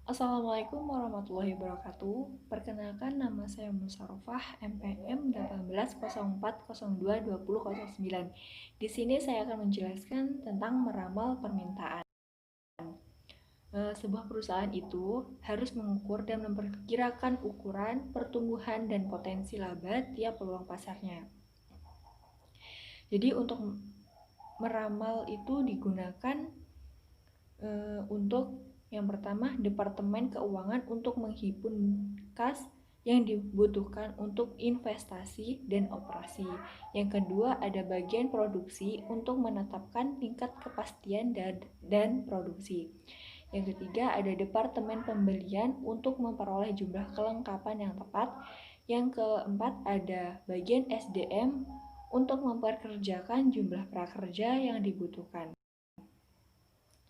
Assalamualaikum warahmatullahi wabarakatuh. Perkenalkan, nama saya Musarofah, MPM 1804022009. Di sini saya akan menjelaskan tentang meramal permintaan. Sebuah perusahaan itu harus mengukur dan memperkirakan ukuran, pertumbuhan, dan potensi laba tiap peluang pasarnya. Jadi untuk meramal itu digunakan untuk yang pertama, Departemen Keuangan untuk menghimpun kas yang dibutuhkan untuk investasi dan operasi. Yang kedua, ada bagian produksi untuk menetapkan tingkat kepastian dan produksi. Yang ketiga, ada Departemen Pembelian untuk memperoleh jumlah kelengkapan yang tepat. Yang keempat, ada bagian SDM untuk memperkerjakan jumlah prakerja yang dibutuhkan.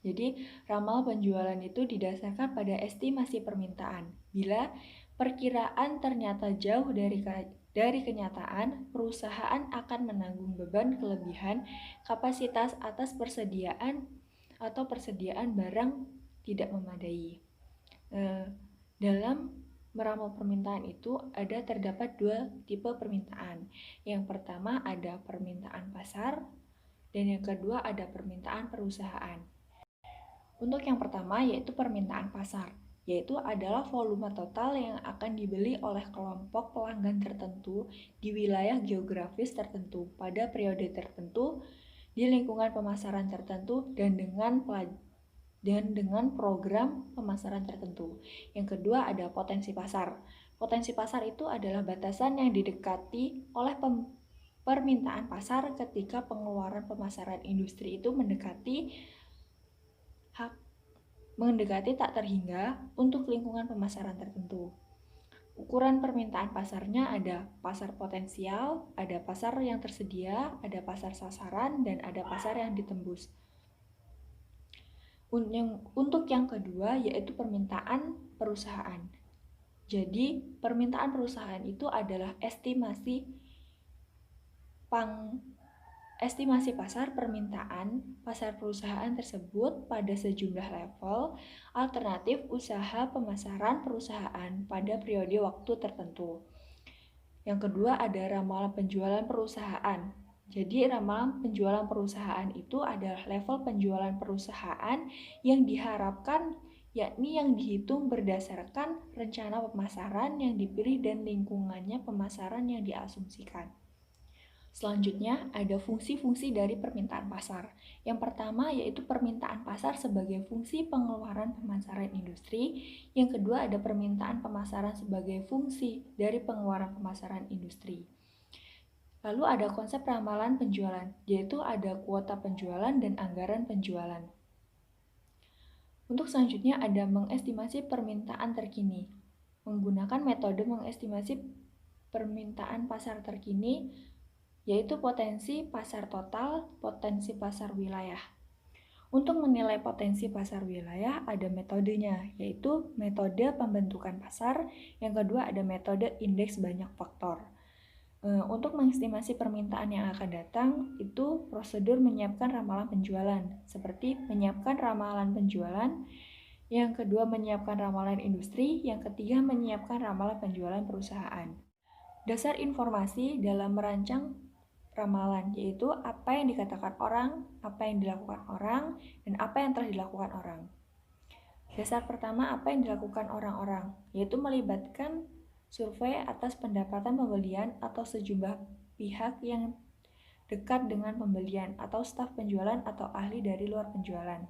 Jadi, ramal penjualan itu didasarkan pada estimasi permintaan. Bila perkiraan ternyata jauh dari kenyataan, perusahaan akan menanggung beban kelebihan kapasitas atas persediaan barang tidak memadai. Dalam meramal permintaan itu terdapat dua tipe permintaan. Yang pertama ada permintaan pasar, dan yang kedua ada permintaan perusahaan. Untuk yang pertama yaitu permintaan pasar, yaitu adalah volume total yang akan dibeli oleh kelompok pelanggan tertentu di wilayah geografis tertentu pada periode tertentu di lingkungan pemasaran tertentu dan dengan program pemasaran tertentu. Yang kedua ada potensi pasar. Potensi pasar itu adalah batasan yang didekati oleh permintaan pasar ketika pengeluaran pemasaran industri itu mendekati tak terhingga untuk lingkungan pemasaran tertentu. Ukuran permintaan pasarnya ada pasar potensial, ada pasar yang tersedia, ada pasar sasaran, dan ada pasar yang ditembus. Untuk yang kedua yaitu permintaan perusahaan. Jadi permintaan perusahaan itu adalah estimasi pasar permintaan pasar perusahaan tersebut pada sejumlah level alternatif usaha pemasaran perusahaan pada periode waktu tertentu. Yang kedua ada ramalan penjualan perusahaan. Jadi ramalan penjualan perusahaan itu adalah level penjualan perusahaan yang diharapkan, yakni yang dihitung berdasarkan rencana pemasaran yang dipilih dan lingkungannya pemasaran yang diasumsikan. Selanjutnya, ada fungsi-fungsi dari permintaan pasar. Yang pertama yaitu permintaan pasar sebagai fungsi pengeluaran pemasaran industri. Yang kedua ada permintaan pemasaran sebagai fungsi dari pengeluaran pemasaran industri. Lalu ada konsep ramalan penjualan, yaitu ada kuota penjualan dan anggaran penjualan. Untuk selanjutnya ada mengestimasi permintaan terkini. Menggunakan metode mengestimasi permintaan pasar terkini yaitu potensi pasar total, potensi pasar wilayah. Untuk menilai potensi pasar wilayah ada metodenya, yaitu metode pembentukan pasar. Yang kedua ada metode indeks banyak faktor. Untuk mengestimasi permintaan yang akan datang, itu prosedur menyiapkan ramalan penjualan, seperti menyiapkan ramalan penjualan. Yang kedua menyiapkan ramalan industri, yang ketiga menyiapkan ramalan penjualan perusahaan. Dasar informasi dalam merancang ramalan, yaitu apa yang dikatakan orang, apa yang dilakukan orang, dan apa yang telah dilakukan orang. Dasar pertama, apa yang dilakukan orang-orang, yaitu melibatkan survei atas pendapatan pembelian atau sejumlah pihak yang dekat dengan pembelian atau staf penjualan atau ahli dari luar penjualan.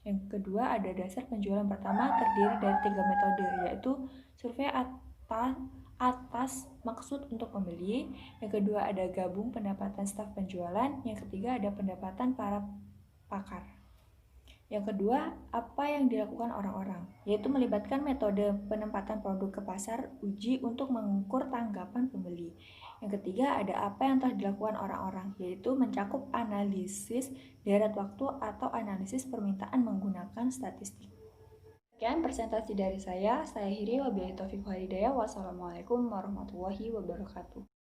Yang kedua, ada dasar penjualan pertama terdiri dari 3 metode, yaitu survei atas maksud untuk pembeli. Yang kedua ada gabung pendapatan staf penjualan. Yang ketiga ada pendapatan para pakar. Yang kedua, apa yang dilakukan orang-orang, yaitu melibatkan metode penempatan produk ke pasar uji untuk mengukur tanggapan pembeli. Yang ketiga, ada apa yang telah dilakukan orang-orang, yaitu mencakup analisis deret waktu atau analisis permintaan menggunakan statistik. Sekian presentasi dari saya akhiri, wabillahi taufiq wal hidayah. Wassalamualaikum warahmatullahi wabarakatuh.